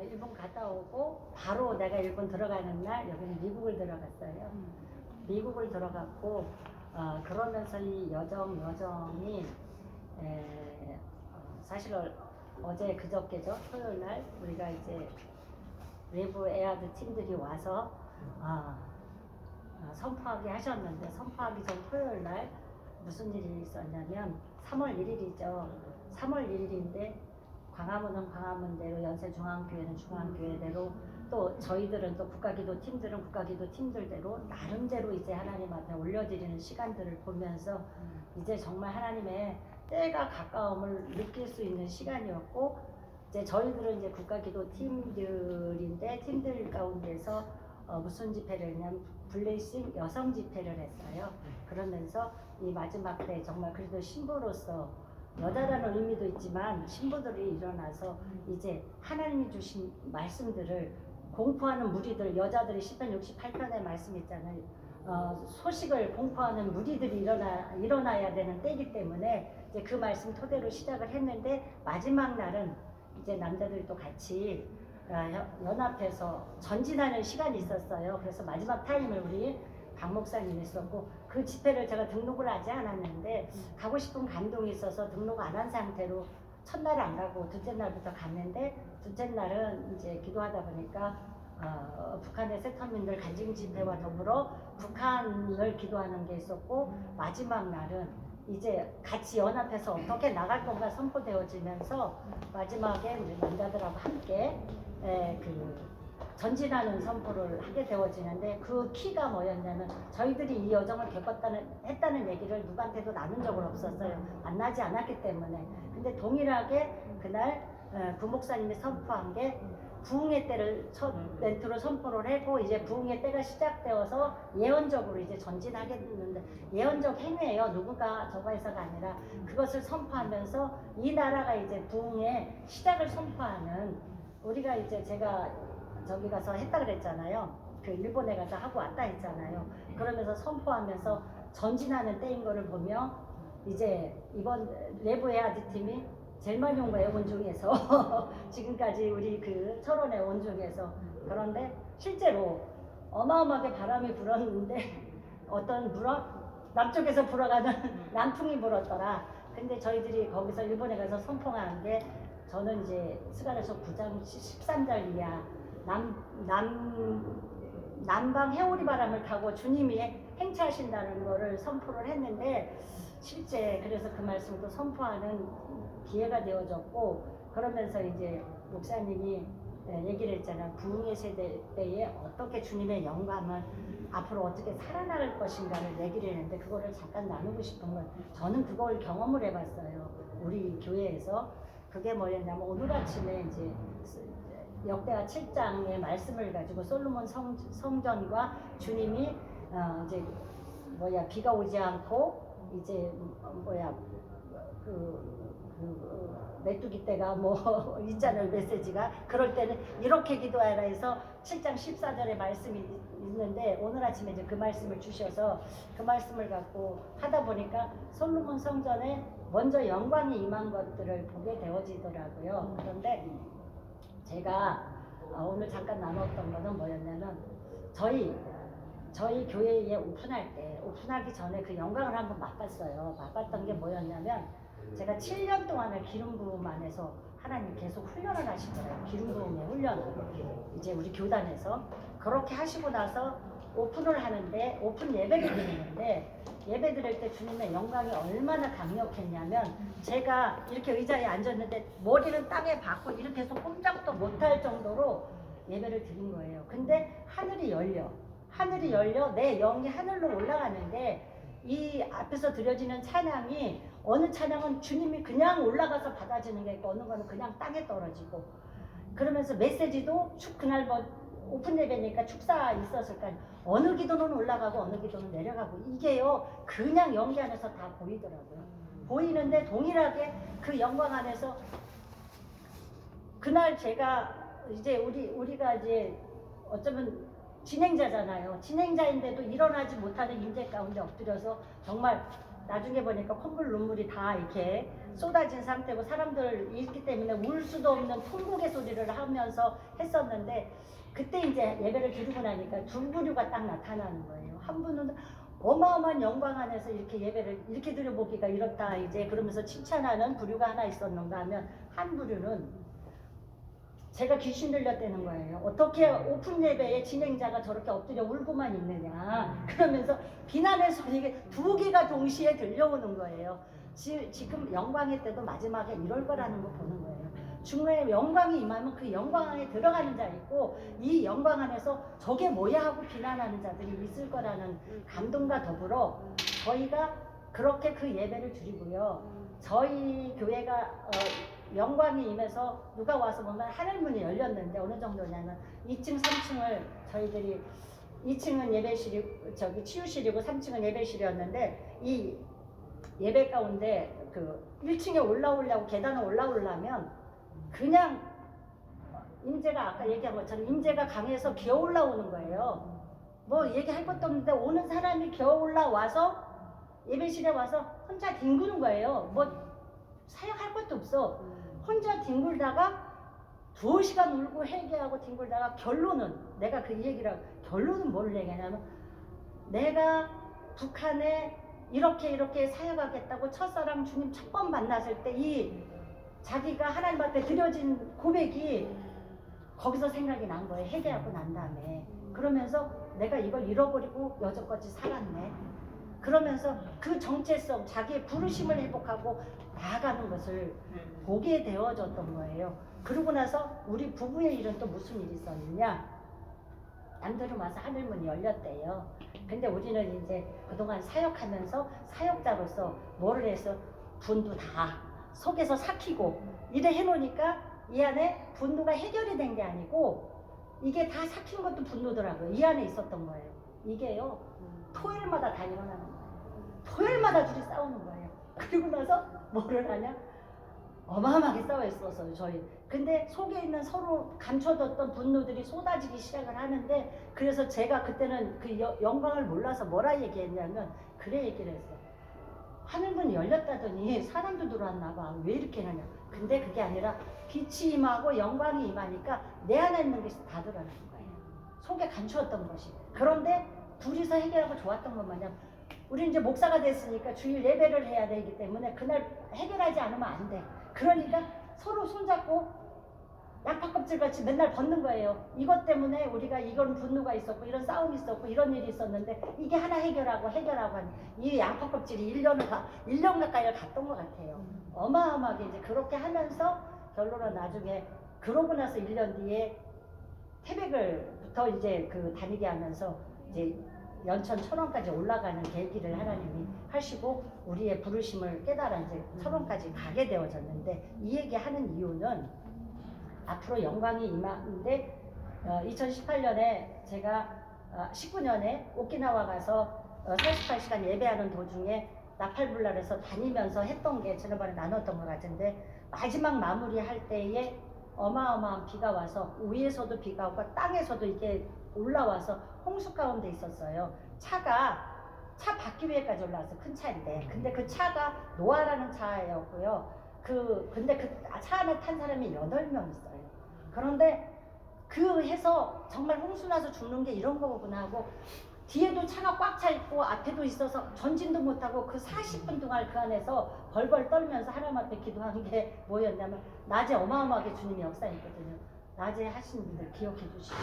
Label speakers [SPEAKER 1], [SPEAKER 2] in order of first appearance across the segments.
[SPEAKER 1] 일본 갔다 오고 바로 내가 일본 들어가는 날 여기는 미국을 들어갔어요. 미국을 들어갔고 그러면서 이 여정이 사실 어제 그저께죠. 토요일 날 우리가 이제 외부 에아드 팀들이 와서 선포하게 하셨는데 선포하기 전 토요일 날 무슨 일이 있었냐면 3월 1일이죠. 3월 1일인데 광화문은 광화문대로 연세중앙교회는 중앙교회대로 또 저희들은 또 국가기도 팀들은 국가기도 팀들대로 나름대로 이제 하나님 앞에 올려드리는 시간들을 보면서 이제 정말 하나님의 때가 가까움을 느낄 수 있는 시간이었고 이제 저희들은 이제 국가기도 팀들인데 팀들 가운데서 무슨 집회를 했냐면 블레싱 여성 집회를 했어요. 그러면서 이 마지막 때 정말 그래도 신부로서 여자라는 의미도 있지만 신부들이 일어나서 이제 하나님이 주신 말씀들을 공포하는 무리들 여자들이 시편 68편의 말씀 있잖아요. 소식을 공포하는 무리들이 일어나야 되는 때이기 때문에 이제 그 말씀 토대로 시작을 했는데 마지막 날은 이제 남자들도 같이 연합해서 전진하는 시간이 있었어요. 그래서 마지막 타임을 우리 박 목사님이 했었고 그 집회를 제가 등록을 하지 않았는데 가고 싶은 감동이 있어서 등록 안 한 상태로 첫날 안 가고 둘째 날부터 갔는데 둘째 날은 이제 기도하다 보니까 북한의 세터민들 간증 집회와 더불어 북한을 기도하는 게 있었고 마지막 날은 이제 같이 연합해서 어떻게 나갈 건가 선포되어지면서 마지막에 우리 남자들하고 함께 그 전진하는 선포를 하게 되어지는데 그 키가 뭐였냐면 저희들이 이 여정을 했다는 얘기를 누구한테도 나눈 적은 없었어요. 만나지 않았기 때문에. 근데 동일하게 그날 부목사님이 선포한 게 부흥의 때를 첫 멘트로 선포를 했고 이제 부흥의 때가 시작되어서 예언적으로 이제 전진하게 됐는데 예언적 행위예요. 누구가 저거 해서가 아니라 그것을 선포하면서 이 나라가 이제 부흥의 시작을 선포하는 우리가 이제 제가 저기 가서 했다 그랬잖아요. 그 일본에 가서 하고 왔다 했잖아요. 그러면서 선포하면서 전진하는 때인 거를 보며 이제 이번 내부 에아드 팀이 제일 많이 온 거예요. 온 중에서 지금까지 우리 그 철원에 온 중에서. 그런데 실제로 어마어마하게 바람이 불었는데 어떤 남쪽에서 불어가는 남풍이 불었더라. 근데 저희들이 거기서 일본에 가서 선포한 게 저는 이제 스가랴서 9장 13절 이하 남방 해오리 바람을 타고 주님이 행차하신다는 거를 선포를 했는데 실제 그래서 그 말씀도 선포하는 기회가 되어졌고 그러면서 이제 목사님이 얘기를 했잖아요. 부흥의 세대 때에 어떻게 주님의 영광을 앞으로 어떻게 살아나갈 것인가를 얘기를 했는데 그거를 잠깐 나누고 싶은 건 저는 그걸 경험을 해봤어요. 우리 교회에서 그게 뭐였냐면 오늘 아침에 이제 역대하 7장의 말씀을 가지고 솔로몬 성전과 주님이 이제 비가 오지 않고 이제 메뚜기 때가 뭐 있잖아요. 메시지가 그럴 때는 이렇게 기도하라 해서 7장 14절의 말씀이 있는데 오늘 아침에 이제 그 말씀을 주셔서 그 말씀을 갖고 하다 보니까 솔로몬 성전에 먼저 영광이 임한 것들을 보게 되어지더라고요. 그런데 제가 오늘 잠깐 나눴던 거는 뭐였냐면 저희 교회에 오픈하기 전에 그 영광을 한번 맛봤어요. 맛봤던 게 뭐였냐면 제가 7년 동안을 기름 부음 안에서 하나님 계속 훈련을 하시더라고요. 기름 부음의 훈련을 이제 우리 교단에서 그렇게 하시고 나서 오픈을 하는데 오픈 예배를 드리는데 예배 드릴 때 주님의 영광이 얼마나 강력했냐면 제가 이렇게 의자에 앉았는데 머리는 땅에 박고 이렇게 해서 꼼짝도 못할 정도로 예배를 드린 거예요. 근데 하늘이 열려 내 영이 하늘로 올라가는데 이 앞에서 드려지는 찬양이 어느 찬양은 주님이 그냥 올라가서 받아지는 게 있고 어느 거는 그냥 땅에 떨어지고 그러면서 메시지도 그날 오픈 예배니까 축사 있었을 거 아니에요. 어느 기도는 올라가고 어느 기도는 내려가고 이게요 그냥 연기 안에서 다 보이더라고요. 보이는데 동일하게 그 영광 안에서 그날 제가 이제 우리가 이제 어쩌면 진행자잖아요. 진행자인데도 일어나지 못하는 임재 가운데 엎드려서 정말 나중에 보니까 콧물 눈물이 다 이렇게 쏟아진 상태고 사람들 있기 때문에 울 수도 없는 통곡의 소리를 하면서 했었는데 그때 이제 예배를 드리고 나니까 두 부류가 딱 나타나는 거예요. 한 분은 어마어마한 영광 안에서 이렇게 예배를 이렇게 드려보기가 이렇다 이제 그러면서 칭찬하는 부류가 하나 있었는가 하면 한 부류는 제가 귀신 들렸다는 거예요. 어떻게 오픈 예배에 진행자가 저렇게 엎드려 울고만 있느냐. 그러면서 비난의 소리가 두 개가 동시에 들려오는 거예요. 지금 영광의 때도 마지막에 이럴 거라는 거 보는 거예요. 중간에 영광이 임하면 그 영광 안에 들어가는 자 있고 이 영광 안에서 저게 뭐야 하고 비난하는 자들이 있을 거라는 감동과 더불어 저희가 그렇게 그 예배를 드리고요. 저희 교회가 영광이 임해서 누가 와서 보면 하늘문이 열렸는데 어느 정도냐면 2층, 3층을 저희들이 2층은 예배실이 치유실이고 3층은 예배실이었는데 이 예배 가운데 그 1층에 올라오려고 계단을 올라오려면 그냥 임재가 아까 얘기한 것처럼 임재가 강해서 기어 올라오는 거예요. 뭐 얘기할 것도 없는데 오는 사람이 기어 올라와서 예배실에 와서 혼자 뒹구는 거예요. 뭐 사역할 것도 없어. 혼자 뒹굴다가 2시간 울고 회개하고 뒹굴다가 결론은 내가 그 얘기를 결론은 뭘 얘기하냐면 내가 북한에 이렇게 사역하겠다고 첫사랑 주님 첫 번 만났을 때 이 자기가 하나님 앞에 드려진 고백이 거기서 생각이 난 거예요. 회개하고 난 다음에 그러면서 내가 이걸 잃어버리고 여태까지 살았네. 그러면서 그 정체성 자기의 부르심을 회복하고 나아가는 것을 보게 되어졌던 거예요. 그러고 나서 우리 부부의 일은 또 무슨 일이 있었느냐, 남들은 와서 하늘문이 열렸대요. 근데 우리는 이제 그동안 사역하면서 사역자로서 뭐를 해서 분도 다 속에서 삭히고 이래 해놓으니까 이 안에 분노가 해결이 된 게 아니고 이게 다 삭힌 것도 분노더라고요. 이 안에 있었던 거예요. 이게요 토요일마다 다 일어나는 거예요. 토요일마다 둘이 싸우는 거예요. 그리고 나서 뭐를 하냐, 어마어마하게 싸워 있었어요 저희. 근데 속에 있는 서로 감춰뒀던 분노들이 쏟아지기 시작을 하는데, 그래서 제가 그때는 그 영광을 몰라서 뭐라 얘기했냐면 그래 얘기를 했어요. 하늘문이 열렸다더니 사람도 들어왔나 봐. 왜 이렇게 하냐. 근데 그게 아니라 빛이 임하고 영광이 임하니까 내 안에 있는 것이 다 드러나는 거예요. 속에 감추었던 것이. 그런데 둘이서 해결하고 좋았던 것 마냥 우리 이제 목사가 됐으니까 주일 예배를 해야 되기 때문에 그날 해결하지 않으면 안 돼. 그러니까 서로 손잡고 양파 껍질같이 맨날 벗는 거예요. 이것 때문에 우리가 이런 분노가 있었고 이런 싸움이 있었고 이런 일이 있었는데 이게 하나 해결하고 하니 이 양파 껍질이 1년 가까이를 갔던 것 같아요. 어마어마하게 이제 그렇게 하면서 결론은 나중에 그러고 나서 1년 뒤에 태백을부터 이제 그 다니게 하면서 이제 연천 천원까지 올라가는 계기를 하나님이 하시고 우리의 부르심을 깨달아 이제 천원까지 가게 되어졌는데, 이 얘기하는 이유는 앞으로 영광이 임하는데 2018년에 제가 19년에 오키나와 가서 48시간 예배하는 도중에 나팔불랄에서 다니면서 했던 게 지난번에 나눴던 것 같은데, 마지막 마무리할 때에 어마어마한 비가 와서 위에서도 비가 오고 땅에서도 이게 올라와서 홍수 가운데 있었어요. 차 바퀴 위에까지 올라왔어요. 큰 차인데. 근데 그 차가 노아라는 차였고요. 근데 그 차 안에 탄 사람이 8명 있어요. 그런데 그 해서 정말 홍수 나서 죽는 게 이런 거구나 하고, 뒤에도 차가 꽉 차 있고 앞에도 있어서 전진도 못하고 그 40분 동안 그 안에서 벌벌 떨면서 하나님 앞에 기도한 게 뭐였냐면, 낮에 어마어마하게 주님이 역사했거든요. 낮에 하신 분들 기억해 주시죠.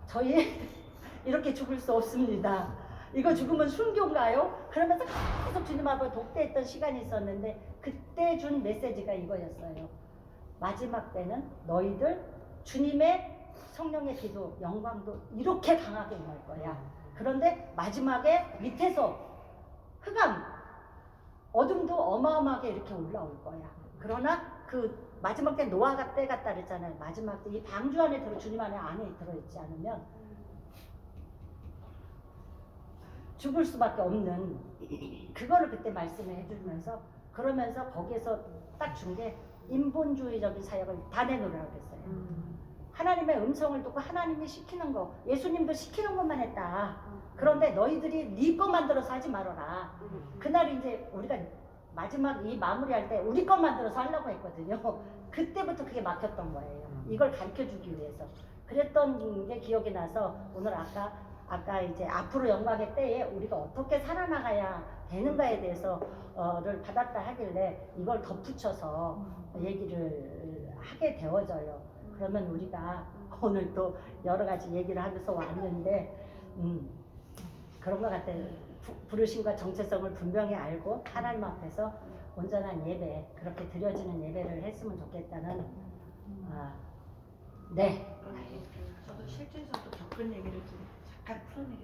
[SPEAKER 1] 저희 이렇게 죽을 수 없습니다. 이거 죽으면 순교인가요? 그러면서 계속 주님 앞에 독대했던 시간이 있었는데, 그때 준 메시지가 이거였어요. 마지막 때는 너희들 주님의 성령의 기도, 영광도 이렇게 강하게 임할 거야. 그런데 마지막에 밑에서 흑암, 어둠도 어마어마하게 이렇게 올라올 거야. 그러나 그 마지막 때 노아가 때 갔다 그랬잖아요. 마지막 때 이 방주 안에 주님 안에 들어있지 않으면 죽을 수밖에 없는, 그거를 그때 말씀을 해주면서, 그러면서 거기에서 딱 준 게 인본주의적인 사역을 다 내놓으라고 했어요. 하나님의 음성을 듣고 하나님이 시키는 거, 예수님도 시키는 것만 했다. 그런데 너희들이 네 거 만들어서 하지 말아라. 그날 이제 우리가 마지막 이 마무리할 때 우리 거 만들어서 하려고 했거든요. 그때부터 그게 막혔던 거예요. 이걸 가르쳐 주기 위해서. 그랬던 게 기억이 나서 오늘 아까 이제 앞으로 영광의 때에 우리가 어떻게 살아나가야 되는가에 대해서를 받았다 하길래 이걸 덧붙여서 얘기를 하게 되어져요. 그러면 우리가 오늘 또 여러 가지 얘기를 하면서 왔는데 그런 것 같아요. 부르심과 정체성을 분명히 알고 하나님 앞에서 온전한 예배, 그렇게 드려지는 예배를 했으면 좋겠다는 네.
[SPEAKER 2] 저도 실제에서도 겪은 얘기를 좀 잠깐 풀어내겠습니다.